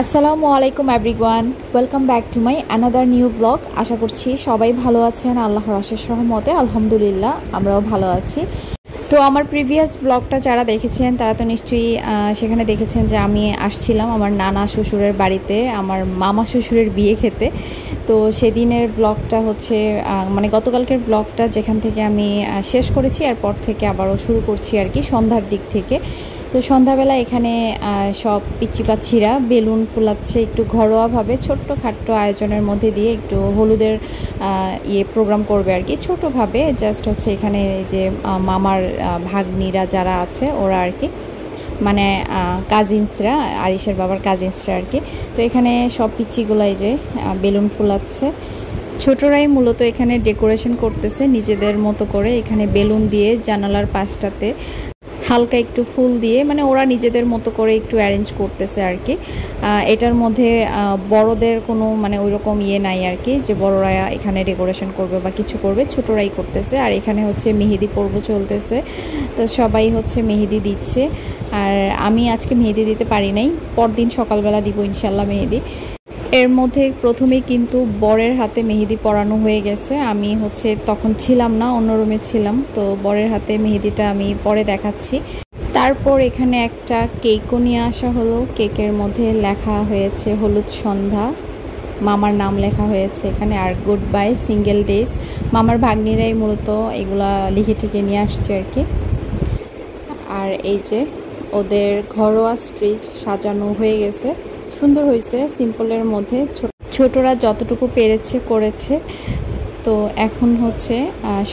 আসসালামু আলাইকুম everyone, welcome back to my another new blog. আশা করছি সবাই ভালো আছেন, আল্লাহর অশেষ রহমতে। আলহামদুলিল্লাহ আমরাও ভালো আছি। তো আমার প্রিভিয়াস ব্লগটা যারা দেখেছেন তারা তো নিশ্চয়ই সেখানে দেখেছেন যে আমি আসছিলাম আমার নানা শ্বশুরের বাড়িতে আমার মামা শ্বশুরের বিয়ে খেতে। তো সেদিনের ব্লগটা হচ্ছে মানে গতকালকের ব্লগটা যেখান থেকে আমি শেষ করেছি, এরপর থেকে আবারও শুরু করছি আর কি, সন্ধ্যার দিক থেকে। তো সন্ধ্যাবেলা এখানে সব পিচ্চি পাচ্ছিরা বেলুন ফুলাচ্ছে একটু ঘরোয়াভাবে, ছোট্ট খাট্ট আয়োজনের মধ্যে দিয়ে একটু হলুদের প্রোগ্রাম করবে আর কি, ছোটোভাবে। জাস্ট হচ্ছে এখানে যে মামার ভাগ্নিরা যারা আছে ওরা আর কি, মানে কাজিনসরা, আরিশের বাবার কাজিনসরা আর কি। তো এখানে সব পিচ্চিগুলাই যে বেলুন ফুলাচ্ছে, ছোটরাই মূলত এখানে ডেকোরেশন করতেছে নিজেদের মতো করে। এখানে বেলুন দিয়ে জানালার পাশটাতে হালকা একটু ফুল দিয়ে, মানে ওরা নিজেদের মতো করে একটু অ্যারেঞ্জ করতেছে আর কি। এটার মধ্যে বড়দের কোনো মানে ওই রকম নাই আর কি, যে বড়রা এখানে ডেকোরেশন করবে বা কিছু করবে, ছোটরাই করতেছে। আর এখানে হচ্ছে মেহেদি পর্ব চলতেছে, তো সবাই হচ্ছে মেহেদি দিচ্ছে। আর আমি আজকে মেহেদি দিতে পারি নাই, পরদিন সকালবেলা দিব ইনশাল্লাহ মেহেদি। এর মধ্যে প্রথমেই কিন্তু বরের হাতে মেহেদি পরানো হয়ে গেছে। আমি হচ্ছে তখন ছিলাম না, অন্য রুমে ছিলাম, তো বরের হাতে মেহেদিটা আমি পরে দেখাচ্ছি। তারপর এখানে একটা কেকও নিয়ে আসা হলো, কেকের মধ্যে লেখা হয়েছে হলুদ সন্ধ্যা, মামার নাম লেখা হয়েছে এখানে, আর গুড বাই সিঙ্গেল ডেজ। মামার ভাগ্নিরাই মূলত এগুলা লিখে টিকে নিয়ে আসছে আর কি। আর এই যে ওদের ঘরোয়া স্টেজ সাজানো হয়ে গেছে, সুন্দর হয়েছে, সিম্পলের মধ্যে। ছোটরা যতটুকু পেরেছে করেছে। তো এখন হচ্ছে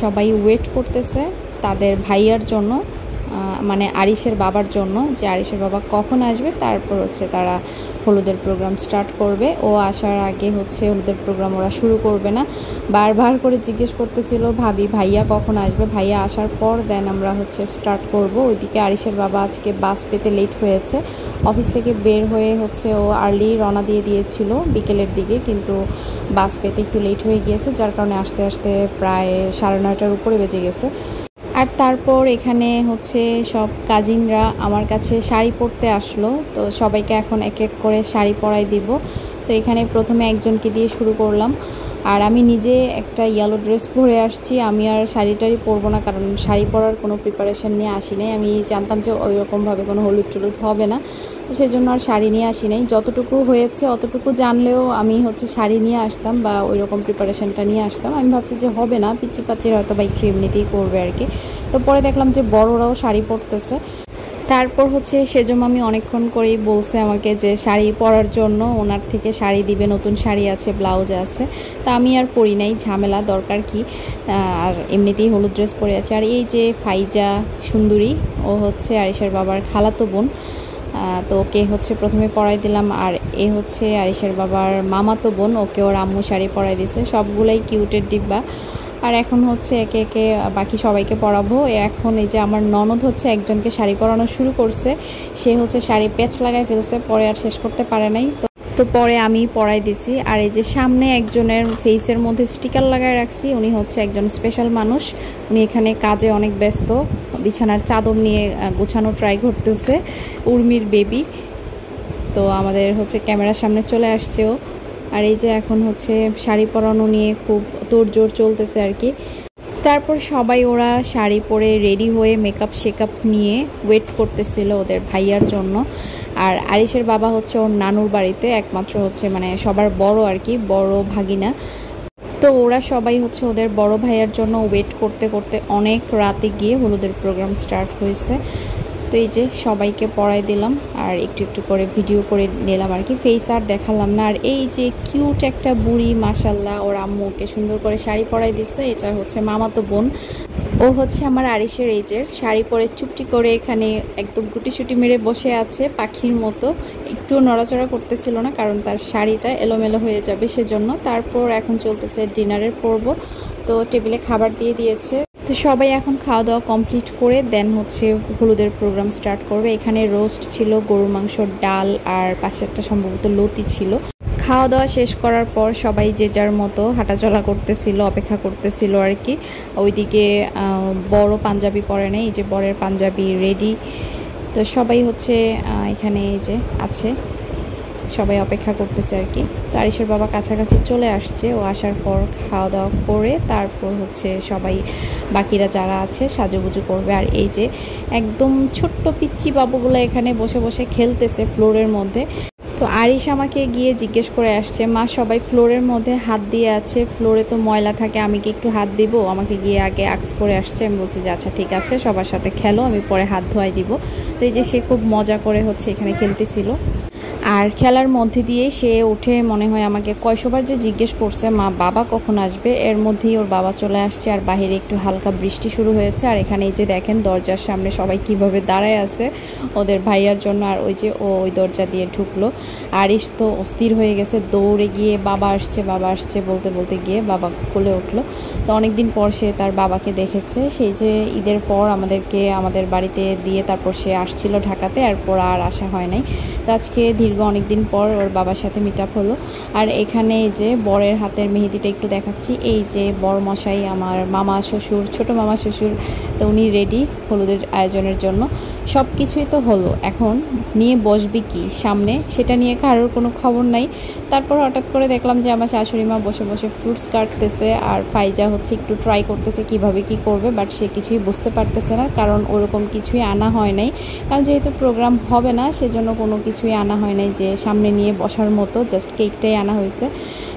সবাই ওয়েট করতেছে তাদের ভাইয়ার জন্য, মানে আরিশের বাবার জন্য, যে আরিশের বাবা কখন আসবে, তারপর হচ্ছে তারা হলুদের প্রোগ্রাম স্টার্ট করবে। ও আসার আগে হচ্ছে হলুদের প্রোগ্রাম ওরা শুরু করবে না। বারবার করে জিজ্ঞেস করতেছিল ভাবি ভাইয়া কখন আসবে, ভাইয়া আসার পর দেন আমরা হচ্ছে স্টার্ট করব। ওইদিকে আরিশের বাবা আজকে বাস পেতে লেট হয়েছে, অফিস থেকে বের হয়ে হচ্ছে ও আর্লি রওনা দিয়ে দিয়েছিল বিকেলের দিকে, কিন্তু বাস পেতে একটু লেট হয়ে গিয়েছে, যার কারণে আসতে আসতে প্রায় 9:30টার উপরে বেজে গেছে। আর তারপর এখানে হচ্ছে সব কাজিনরা আমার কাছে শাড়ি পরতে আসলো, তো সবাইকে এখন এক এক করে শাড়ি পরাই দিব। তো এখানে প্রথমে একজনকে দিয়ে শুরু করলাম। আর আমি নিজে একটা ইয়েলো ড্রেস পরে আসছি, আমি আর শাড়ি টাড়ি পরবো না, কারণ শাড়ি পরার কোনো প্রিপারেশন নিয়ে আসি নাই। আমি জানতাম যে ওই রকমভাবে কোনো হলুদ টলুদ হবে না, তো সেই জন্য আর শাড়ি নিয়ে আসি নাই। যতটুকু হয়েছে অতটুকু জানলেও আমি হচ্ছে শাড়ি নিয়ে আসতাম বা ওই রকম প্রিপারেশনটা নিয়ে আসতাম। আমি ভাবছি যে হবে না, পিচ্চি পাচ্চির হয়তো বা একটু এমনিতেই করবে আর কি। তো পরে দেখলাম যে বড়রাও শাড়ি পরতেছে। তারপর হচ্ছে সেজন্য আমি অনেকক্ষণ করেই বলছে আমাকে যে শাড়ি পরার জন্য, ওনার থেকে শাড়ি দিবে, নতুন শাড়ি আছে, ব্লাউজ আছে। তা আমি আর পরি নাই, ঝামেলা দরকার কি, আর এমনিতেই হলুদ ড্রেস পরে আছে। আর এই যে ফাইজা সুন্দরী, ও হচ্ছে আরিশের বাবার খালাতো বোন, তো ওকে হচ্ছে প্রথমে পরাই দিলাম। আর এ হচ্ছে আরিশের বাবার মামাতো বোন, ওকে ওর আম্মু শাড়ি পরাই দিছে। সবগুলাই কিউটের ডিব্বা। আর এখন হচ্ছে একে একে বাকি সবাইকে পরাবো। এখন এই যে আমার ননদ হচ্ছে একজনকে শাড়ি পরানো শুরু করছে, সে হচ্ছে শাড়ি প্যাচ লাগাই ফেলছে, পরে আর শেষ করতে পারে নাই, তো পরে আমি পরাই দিছি। আর এই যে সামনে একজনের ফেসের মধ্যে স্টিকার লাগায় রাখছি, উনি হচ্ছে একজন স্পেশাল মানুষ, উনি এখানে কাজে অনেক ব্যস্ত, বিছানার চাদর নিয়ে গোছানো ট্রাই করতেছে, উর্মির বেবি। তো আমাদের হচ্ছে ক্যামেরার সামনে চলে আসছেও। আর এই যে এখন হচ্ছে শাড়ি পরানো নিয়ে খুব তোড়জোড় চলতেছে আর কি। তারপর সবাই ওরা শাড়ি পরে রেডি হয়ে মেকআপ শেকআপ নিয়ে ওয়েট করতেছিল ওদের ভাইয়ার জন্য। আর আরিশের বাবা হচ্ছে ওর নানুর বাড়িতে, একমাত্র হচ্ছে মানে সবার বড় আর কি, বড় ভাগিনা। তো ওরা সবাই হচ্ছে ওদের বড় ভাইয়ার জন্য ওয়েট করতে করতে অনেক রাতে গিয়ে হলুদের প্রোগ্রাম স্টার্ট হয়েছে। তো এই যে সবাইকে পরাই দিলাম আর একটু একটু করে ভিডিও করে নিলাম আর কি, ফেস আর দেখালাম না। আর এই যে কিউট একটা বুড়ি, মাশাল্লাহ, ওর আম্মুকে সুন্দর করে শাড়ি পরাই দিচ্ছে, এটা হচ্ছে মামাতো বোন। ও হচ্ছে আমার আরিশের এজের, শাড়ি পরে চুপটি করে এখানে একদম গুটিসুটি মেরে বসে আছে পাখির মতো, একটু নড়াচড়া করতেছিল না, কারণ তার শাড়িটা এলোমেলো হয়ে যাবে সেজন্য। তারপর এখন চলতেছে ডিনারের পর্ব, তো টেবিলে খাবার দিয়ে দিয়েছে। তো সবাই এখন খাওয়া দাওয়া কমপ্লিট করে দেন হচ্ছে হলুদের প্রোগ্রাম স্টার্ট করবে। এখানে রোস্ট ছিল, গরুর মাংস, ডাল, আর পাশে একটা সম্ভবত লতি ছিল। খাওয়া দাওয়া শেষ করার পর সবাই যে যার মতো হাঁটাচলা করতেছিল, অপেক্ষা করতেছিল আর কি। ওইদিকে বড় পাঞ্জাবি পরে নেই, এই যে বরের পাঞ্জাবি রেডি। তো সবাই হচ্ছে এখানে এই যে আছে। সবাই অপেক্ষা করতেছে আর কি। তো আরিশের বাবা কাছাকাছি চলে আসছে, ও আসার পর খাওয়া দাওয়া করে তারপর হচ্ছে সবাই বাকিরা যারা আছে সাজুগুজু করবে। আর এই যে একদম ছোট্ট পিচ্চি বাবুগুলো এখানে বসে বসে খেলতেছে ফ্লোরের মধ্যে। তো আরিশ আমাকে গিয়ে জিজ্ঞেস করে আসছে, মা সবাই ফ্লোরের মধ্যে হাত দিয়ে আছে, ফ্লোরে তো ময়লা থাকে, আমি কি একটু হাত দিব? আমাকে গিয়ে আগে আক্স করে আসছে। আমি বলছি যে আচ্ছা ঠিক আছে, সবার সাথে খেলো, আমি পরে হাত ধোয়াই দিব। তো এই যে সে খুব মজা করে হচ্ছে এখানে খেলতেছিল। আর খেলার মধ্যে দিয়ে সে উঠে মনে হয় আমাকে কয়শবার যে জিজ্ঞেস করছে মা বাবা কখন আসবে, এর মধ্যেই ওর বাবা চলে আসছে। আর বাহিরে একটু হালকা বৃষ্টি শুরু হয়েছে। আর এখানে এই যে দেখেন দরজার সামনে সবাই কিভাবে দাঁড়ায় আছে ওদের ভাইয়ার জন্য। আর ওই যে ও ওই দরজা দিয়ে ঢুকলো। আরিশ তো অস্থির হয়ে গেছে, দৌড়ে গিয়ে বাবা আসছে বলতে বলতে গিয়ে বাবা কোলে উঠলো। তো অনেকদিন পর সে তার বাবাকে দেখেছে, সেই যে ঈদের পর আমাদেরকে আমাদের বাড়িতে দিয়ে তারপর সে আসছিল ঢাকাতে, এরপর আর আসা হয় নাই। তো আজকে দীর্ঘ অনেক দিন পর ওর বাবার সাথে মিট আপ হলো। আর এখানে এই যে বরের হাতের মেহেদিটা একটু দেখাচ্ছি। এই যে বড় মশাই, আমার মামা শ্বশুর, ছোট মামা শ্বশুর, তো উনি রেডি হলুদের আয়োজনের জন্য। সব কিছুই তো হলো, এখন নিয়ে বসবে কি সামনে সেটা নিয়ে কারোর কোনো খবর নাই। তারপর হঠাৎ করে দেখলাম যে আমার শাশুড়ি মা বসে বসে ফ্রুটস কাটতেছে, আর ফাইজা হচ্ছে একটু ট্রাই করতেছে কিভাবে কি করবে, বাট সে কিছুই বুঝতে পারতেছে না, কারণ ওরকম কিছুই আনা হয় নাই। কারণ যেহেতু প্রোগ্রাম হবে না সেজন্য কোনো কিছুই আনা হয় নাই যে সামনে নিয়ে বসার মতো, জাস্ট কেকটাই আনা হয়েছে।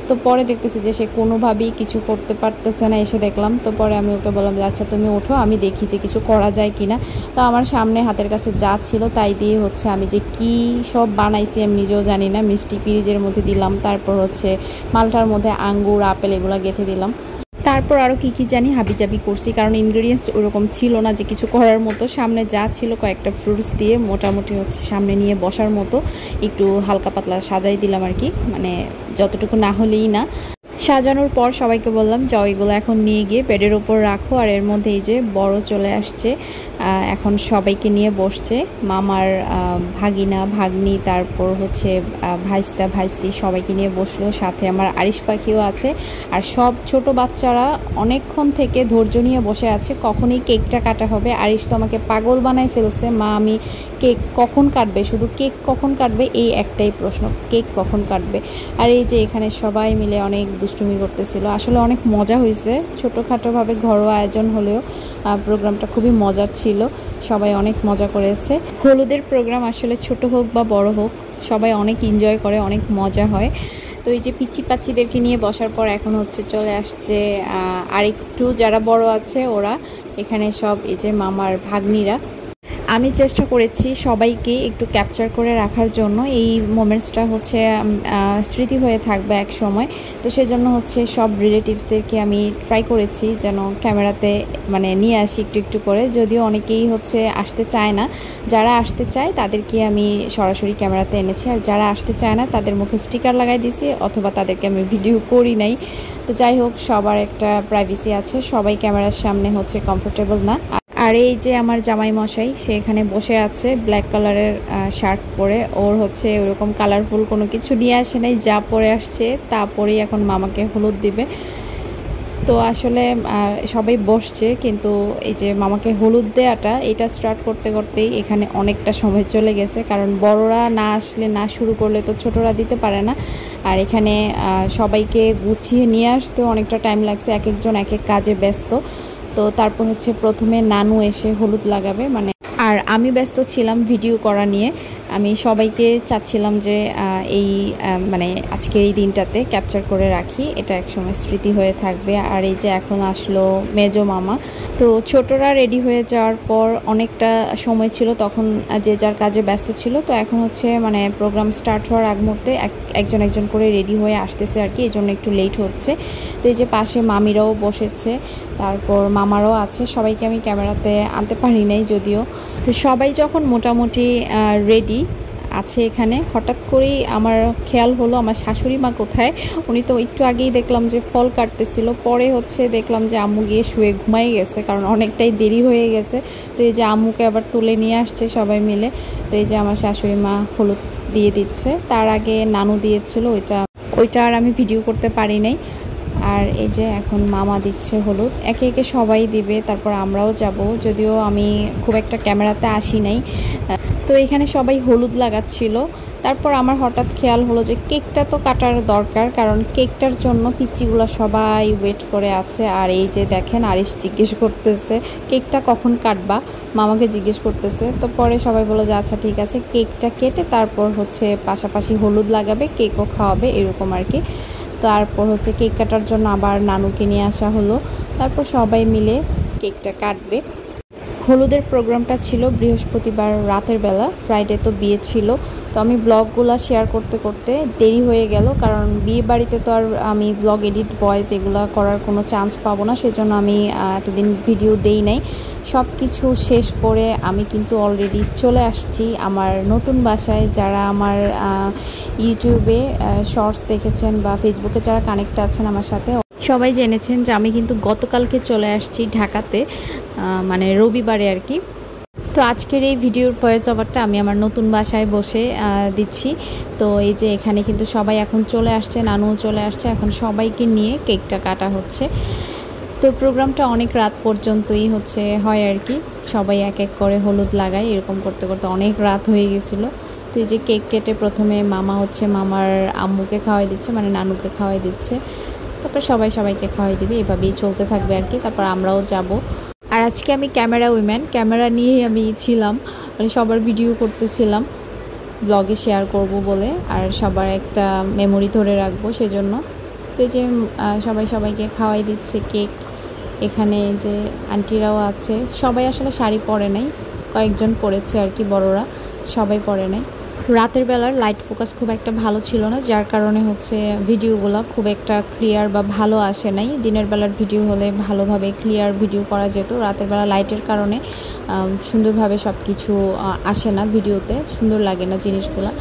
তো পরে দেখতেছি যে সে কোনোভাবেই কিছু করতে পারতেছে না, এসে দেখলাম। তো পরে আমি ওকে বললাম যে আচ্ছা তুমি ওঠো, আমি দেখি যে কিছু করা যায় কি না। তো আমার সামনে হাতের কাছে যা ছিল তাই দিয়ে হচ্ছে আমি যে কি সব বানাইছি আমি নিজেও জানি না। মিষ্টি পিরিজের মধ্যে দিলাম, তারপর হচ্ছে মালটার মধ্যে আঙ্গুর আপেল এগুলো গেঁথে দিলাম, তারপর আরও কী কী জানি হাবিজাবি করছি, কারণ ইনগ্রিডিয়েন্টস ওরকম ছিল না যে কিছু করার মতো। সামনে যা ছিল কয়েকটা ফ্রুটস দিয়ে মোটামুটি হচ্ছে সামনে নিয়ে বসার মতো একটু হালকা পাতলা সাজাই দিলাম আর কি, মানে যতটুকু না হলেই না। সাজানোর পর সবাইকে বললাম যে ওইগুলো এখন নিয়ে গিয়ে বেডের ওপর রাখো। আর এর মধ্যে এই যে বড় চলে আসছে, এখন সবাইকে নিয়ে বসছে, মামার ভাগিনা ভাগ্নি, তারপর হচ্ছে ভাইস্তা ভাইস্তি সবাইকে নিয়ে বসলো। সাথে আমার আরিশ পাখিও আছে। আর সব ছোট বাচ্চারা অনেকক্ষণ থেকে ধৈর্য নিয়ে বসে আছে কখনই কেকটা কাটা হবে। আরিশ তো আমাকে পাগল বানায় ফেলছে, মা আমি কেক কখন কাটবে, শুধু কেক কখন কাটবে এই একটাই প্রশ্ন, কেক কখন কাটবে। আর এই যে এখানে সবাই মিলে অনেক দুষ্টুমি করতেছিল, আসলে অনেক মজা হয়েছে। ছোটোখাটোভাবে ঘরোয়া আয়োজন হলেও প্রোগ্রামটা খুবই মজার ছিল, সবাই অনেক মজা করেছে। হলুদের প্রোগ্রাম আসলে ছোট হোক বা বড় হোক সবাই অনেক এনজয় করে, অনেক মজা হয়। তো এই যে পিচি পাচ্চিদেরকে নিয়ে বসার পর এখন হচ্ছে চলে আসছে আরেকটু যারা বড় আছে ওরা, এখানে সব এই যে মামার ভাগ্নিরা। আমি চেষ্টা করেছি সবাইকে একটু ক্যাপচার করে রাখার জন্য, এই মোমেন্টসটা হচ্ছে স্মৃতি হয়ে থাকবে এক সময়। তো সেজন্য হচ্ছে সব রিলেটিভসদেরকে আমি ট্রাই করেছি যেন ক্যামেরাতে মানে নিয়ে আসি একটু একটু করে, যদিও অনেকেই হচ্ছে আসতে চায় না। যারা আসতে চায় তাদেরকে আমি সরাসরি ক্যামেরাতে এনেছি, আর যারা আসতে চায় না তাদের মুখে স্টিকার লাগাই দিয়েছি, অথবা তাদেরকে আমি ভিডিও করি নাই। তো যাই হোক, সবার একটা প্রাইভেসি আছে, সবাই ক্যামেরার সামনে হচ্ছে কমফোর্টেবল না। আর এই যে আমার জামাই মশাই, সে এখানে বসে আছে ব্ল্যাক কালারের শার্ট পরে, ওর হচ্ছে ওরকম কালারফুল কোনো কিছু নিয়ে আসে নাই, যা পরে আসছে তা পরেই এখন মামাকে হলুদ দিবে। তো আসলে সবাই বসছে, কিন্তু এই যে মামাকে হলুদ দেওয়াটা এটা স্টার্ট করতে করতেই এখানে অনেকটা সময় চলে গেছে, কারণ বড়রা না আসলে না শুরু করলে তো ছোটরা দিতে পারে না। আর এখানে সবাইকে গুছিয়ে নিয়ে আসতেও অনেকটা টাইম লাগছে, এক একজন এক এক কাজে ব্যস্ত। তো তারপর হচ্ছে প্রথমে নানু এসে হলুদ লাগাবে, মানে আর আমি ব্যস্ত ছিলাম ভিডিও করা নিয়ে। আমি সবাইকে চাচ্ছিলাম যে এই মানে আজকের এই দিনটাতে ক্যাপচার করে রাখি, এটা একসময় স্মৃতি হয়ে থাকবে। আর এই যে এখন আসলো মেজো মামা। তো ছোটরা রেডি হয়ে যাওয়ার পর অনেকটা সময় ছিল, তখন যে যার কাজে ব্যস্ত ছিল। তো এখন হচ্ছে মানে প্রোগ্রাম স্টার্ট হওয়ার আগ মুহূর্তে একজন একজন করে রেডি হয়ে আসতেছে আর কি, এই জন্য একটু লেট হচ্ছে। তো এই যে পাশে মামিরাও বসেছে, তারপর মামারও আছে, সবাইকে আমি ক্যামেরাতে আনতে পারি নাই যদিও। তো সবাই যখন মোটামুটি রেডি আছে এখানে, হঠাৎ করেই আমার খেয়াল হলো আমার শাশুড়ি মা কোথায়। উনি তো একটু আগেই দেখলাম যে ফল কাটতেছিল, পরে হচ্ছে দেখলাম যে আম্মু গিয়ে শুয়ে ঘুমাই গেছে, কারণ অনেকটাই দেরি হয়ে গেছে। তো এই যে আম্মুকে আবার তুলে নিয়ে আসছে সবাই মিলে। তো এই যে আমার শাশুড়ি মা হলুদ দিয়ে দিচ্ছে, তার আগে নানু দিয়েছিল, ওইটা আর আমি ভিডিও করতে পারি নাই। আর এই যে এখন মামা দিচ্ছে হলুদ, একে একে সবাই দিবে, তারপর আমরাও যাব। যদিও আমি খুব একটা ক্যামেরাতে আসি নাই। তো এখানে সবাই হলুদ লাগাচ্ছিল। তারপর আমার হঠাৎ খেয়াল হলো যে কেকটা তো কাটার দরকার, কারণ কেকটার জন্য পিচ্চিগুলো সবাই ওয়েট করে আছে। আর এই যে দেখেন আরিশ জিজ্ঞেস করতেছে কেকটা কখন কাটবা, মামাকে জিজ্ঞেস করতেছে। তো পরে সবাই বলে যে আচ্ছা ঠিক আছে, কেকটা কেটে তারপর হচ্ছে পাশাপাশি হলুদ লাগাবে, কেকও খাওয়াবে, এরকম আর কি। তারপর হচ্ছে কেক কাটার জন্য আবার নানুকে নিয়ে আসা হলো। তারপর সবাই মিলে কেকটা কাটবে। হলুদের প্রোগ্রামটা ছিল বৃহস্পতিবার রাতের বেলা, ফ্রাইডে তো বিয়ে ছিল। তো আমি ব্লগগুলো শেয়ার করতে করতে দেরি হয়ে গেল, কারণ বিয়ে বাড়িতে তো আর আমি ব্লগ এডিট ভয়েস এগুলো করার কোনো চান্স পাবো না, সেজন্য আমি এতদিন ভিডিও দেই নাই। সব কিছু শেষ করে আমি কিন্তু অলরেডি চলে আসছি আমার নতুন বাসায়। যারা আমার ইউটিউবে শর্টস দেখেছেন বা ফেসবুকে যারা কানেক্ট আছেন আমার সাথে, সবাই জেনেছেন যে আমি কিন্তু গতকালকে চলে আসছি ঢাকাতে, মানে রবিবারে আর কি। তো আজকের এই ভিডিওর ভয়েস ওভারটা আমি আমার নতুন বাসায় বসে দিচ্ছি। তো এই যে এখানে কিন্তু সবাই এখন চলে আসছে, নানুও চলে আসছে, এখন সবাইকে নিয়ে কেকটা কাটা হচ্ছে। তো প্রোগ্রামটা অনেক রাত পর্যন্তই হয় আর কি, সবাই এক এক করে হলুদ লাগায়, এরকম করতে করতে অনেক রাত হয়ে গেছিলো। তো এই যে কেক কেটে প্রথমে মামা মামার আম্মুকে খাওয়াই দিচ্ছে, মানে নানুকে খাওয়াই দিচ্ছে। তারপর সবাই সবাইকে খাওয়াই দিবে, এভাবেই চলতে থাকবে আর কি। তারপর আমরাও যাব। আর আজকে আমি ক্যামেরা উইম্যান, ক্যামেরা নিয়েই আমি ছিলাম, মানে সবার ভিডিও করতেছিলাম ব্লগে শেয়ার করব বলে, আর সবার একটা মেমোরি ধরে রাখবো সেজন্য। তো যে সবাই সবাইকে খাওয়াই দিচ্ছে কেক। এখানে যে আন্টিরাও আছে, সবাই আসলে শাড়ি পরে নাই, কয়েকজন পরেছে আর কি, বড়রা সবাই পরে নাই। রাতের বেলার লাইট ফোকাস খুব একটা ভালো ছিল না, যার কারণে ভিডিওগুলো খুব একটা ক্লিয়ার বা ভালো আসে নাই। দিনের বেলার ভিডিও হলে ভালোভাবে ক্লিয়ার ভিডিও করা যেত, রাতের বেলা লাইটের কারণে সুন্দরভাবে সব কিছু আসে না, ভিডিওতে সুন্দর লাগে না জিনিসগুলো।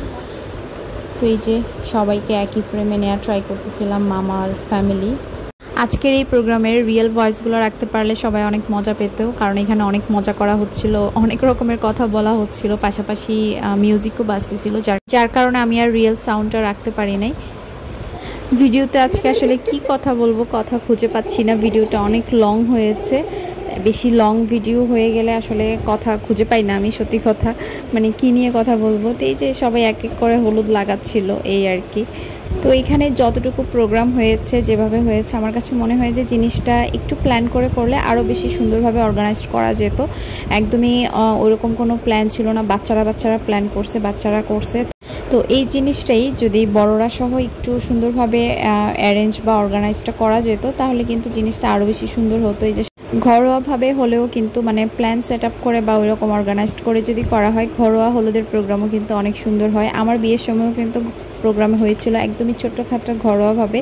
তো এই যে সবাইকে একই ফ্রেমে নেওয়ার ট্রাই করতেছিলাম, মামার ফ্যামিলি। আজকের এই প্রোগ্রামের রিয়েল ভয়েসগুলো রাখতে পারলে সবাই অনেক মজা পেত, কারণ এখানে অনেক মজা করা হচ্ছিল, অনেক রকমের কথা বলা হচ্ছিল, পাশাপাশি মিউজিকও বাজতেছিল, যার কারণে আমি আর রিয়েল সাউন্ডটা রাখতে পারি নাই ভিডিওতে। আজকে আসলে কি কথা বলবো, কথা খুঁজে পাচ্ছি না, ভিডিওটা অনেক লং হয়েছে। বেশি লং ভিডিও হয়ে গেলে আসলে কথা খুঁজে পাই না আমি, সত্যি কথা, মানে কী নিয়ে কথা বলবো। তো এই যে সবাই এক এক করে হলুদ লাগাচ্ছিল, এই আর কি। তো এখানে যতটুকু প্রোগ্রাম হয়েছে, যেভাবে হয়েছে, আমার কাছে মনে হয় যে জিনিসটা একটু প্ল্যান করলে আরও বেশি সুন্দরভাবে অর্গানাইজড করা যেত। একদমই ওইরকম কোনো প্ল্যান ছিল না, বাচ্চারা প্ল্যান করছে, বাচ্চারা করছে। তো এই জিনিসটাই যদি বড়রা সহ একটু সুন্দরভাবে অ্যারেঞ্জ বা অর্গানাইজটা করা যেত, তাহলে কিন্তু জিনিসটা আরও বেশি সুন্দর হতো। এই যে ঘরোয়াভাবে হলেও কিন্তু মানে প্ল্যান সেট আপ করে বা ওইরকম অর্গানাইজড করে যদি করা হয়, ঘরোয়া হলুদের প্রোগ্রামও কিন্তু অনেক সুন্দর হয়। আমার বিয়ের সময়ও কিন্তু প্রোগ্রাম হয়েছিল একদমই ছোট্টখাটো ঘরোয়াভাবে।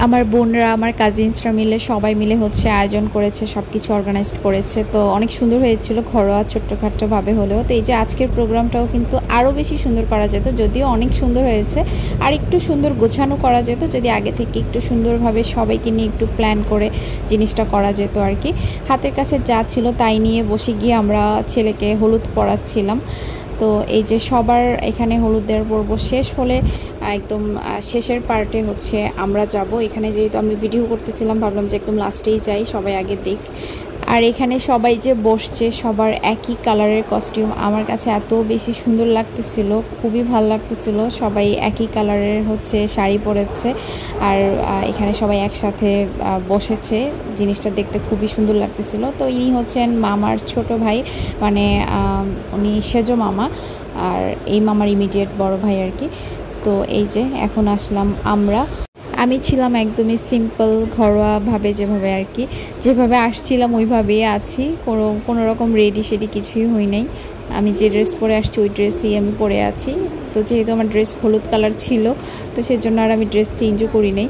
আমার বোনরা, আমার কাজিনসরা মিলে সবাই মিলে আয়োজন করেছে, সব কিছু অর্গানাইজড করেছে। তো অনেক সুন্দর হয়েছিল ঘরোয়া ছোট্টখাটোভাবে হলেও। তো এই যে আজকের প্রোগ্রামটাও কিন্তু আরও বেশি সুন্দর করা যেত, যদিও অনেক সুন্দর হয়েছে, আর একটু সুন্দর গোছানো করা যেত যদি আগে থেকে একটু সুন্দরভাবে সবাইকে নিয়ে একটু প্ল্যান করে জিনিসটা করা যেত আর কি। হাতের কাছে যা ছিল তাই নিয়ে বসে গিয়ে আমরা ছেলেকে হলুদ পরাচ্ছিলাম। তো এই যে সবার এখানে হলুদ দেওয়ার পর্ব শেষ হলে একদম শেষের পার্টে আমরা যাব। এখানে যেহেতু আমি ভিডিও করতেছিলাম, ভাবলাম যে একদম লাস্টেই যাই, সবাই আগে দেখ। আর এখানে সবাই যে বসছে, সবার একই কালারের কস্টিউম, আমার কাছে এত বেশি সুন্দর লাগতেছিল, খুবই ভালো লাগতেছিল। সবাই একই কালারের শাড়ি পরেছে, আর এখানে সবাই একসাথে বসেছে, জিনিসটা দেখতে খুবই সুন্দর লাগতেছিল। তো ইনি মামার ছোট ভাই, মানে উনি সেজো মামা, আর এই মামার ইমিডিয়েট বড় ভাই আর কি। তো এই যে এখন আসলাম আমি ছিলাম একদমই সিম্পল ঘরোয়াভাবে, যেভাবে আর কি, যেভাবে আসছিলাম ওইভাবেই আছি, কোনো রকম রেডি সেডি কিছুই হই নাই। আমি যে ড্রেস পরে আসছি ওই ড্রেসই আমি পরে আছি। তো যেহেতু আমার ড্রেস হলুদ কালার ছিল, তো সেজন্য আর আমি ড্রেস চেঞ্জও করি নাই।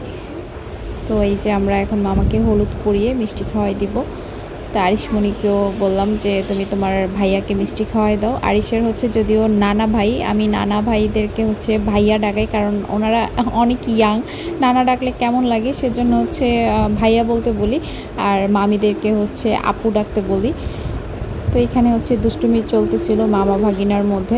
তো এই যে আমরা এখন মামাকে হলুদ পরিয়ে মিষ্টি খাওয়াই দিব। তো আরিশমণিকেও বললাম যে তুমি তোমার ভাইয়াকে মিষ্টি খাওয়াই দাও। আরিশের যদিও নানা ভাই, আমি নানা ভাইদেরকে ভাইয়া ডাকাই, কারণ ওনারা অনেক ইয়াং, নানা ডাকলে কেমন লাগে, সেজন্য ভাইয়া বলতে বলি, আর মামিদেরকে আপু ডাকতে বলি। তো এখানে দুষ্টুমি চলতেছিল মামা ভাগিনার মধ্যে।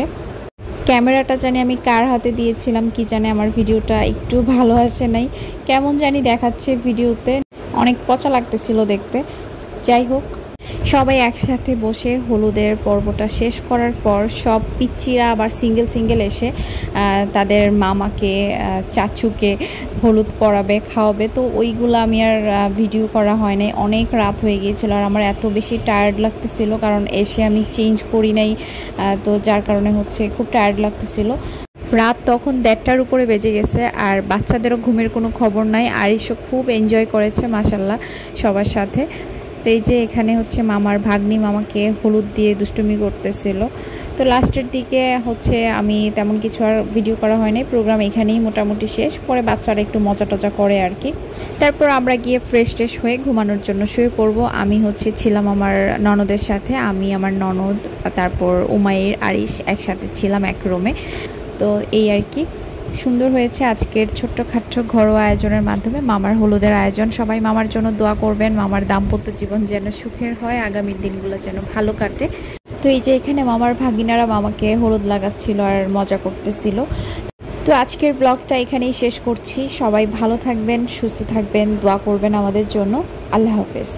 ক্যামেরাটা জানি আমি কার হাতে দিয়েছিলাম কি জানি, আমার ভিডিওটা একটু ভালো আসে নাই, কেমন জানি দেখাচ্ছে ভিডিওতে, অনেক পচা লাগতেছিল দেখতে। যাই হোক, সবাই একসাথে বসে হলুদের পর্বটা শেষ করার পর সব পিচ্চিরা আবার সিঙ্গেল সিঙ্গেল এসে তাদের মামাকে চাচুকে হলুদ পরাবে, খাওয়াবে। তো ওইগুলো আমি আর ভিডিও করা হয় নাই, অনেক রাত হয়ে গিয়েছিল আর আমার এত বেশি টায়ার্ড লাগতেছিল, কারণ এসে আমি চেঞ্জ করি নাই, তো যার কারণে হচ্ছে খুব টায়ার্ড লাগতেছিল। রাত তখন 1:30টার উপরে বেজে গেছে আর বাচ্চাদেরও ঘুমের কোনো খবর নাই। আরিশও খুব এনজয় করেছে মাশাল্লাহ সবার সাথে। তো এই যে এখানে হচ্ছে মামার ভাগ্নি মামাকে হলুদ দিয়ে দুষ্টুমি করতেছিল। তো লাস্টের দিকে হচ্ছে আমি তেমন কিছু আর ভিডিও করা হয়নি, প্রোগ্রাম এখানেই মোটামুটি শেষ। পরে বাচ্চারা একটু মজা টজা করে আর কি। তারপর আমরা গিয়ে ফ্রেশ ট্রেশ হয়ে ঘুমানোর জন্য শুয়ে পড়বো। আমি হচ্ছে ছিলাম আমার ননদের সাথে, আমি আমার ননদ তারপর উমাইর আরিশ একসাথে ছিলাম এক রুমে। তো এই আর কি, সুন্দর হয়েছে আজকের ছোট্টখাট্ট ঘরোয়া আয়োজনের মাধ্যমে মামার হলুদের আয়োজন। সবাই মামার জন্য দোয়া করবেন, মামার দাম্পত্য জীবন যেন সুখের হয়, আগামীর দিনগুলো যেন ভালো কাটে। তো এই যে এখানে মামার ভাগিনারা মামাকে হলুদ লাগাচ্ছিল আর মজা করতেছিল। তো আজকের ব্লগটা এখানেই শেষ করছি। সবাই ভালো থাকবেন, সুস্থ থাকবেন, দোয়া করবেন আমাদের জন্য। আল্লাহ হাফেজ।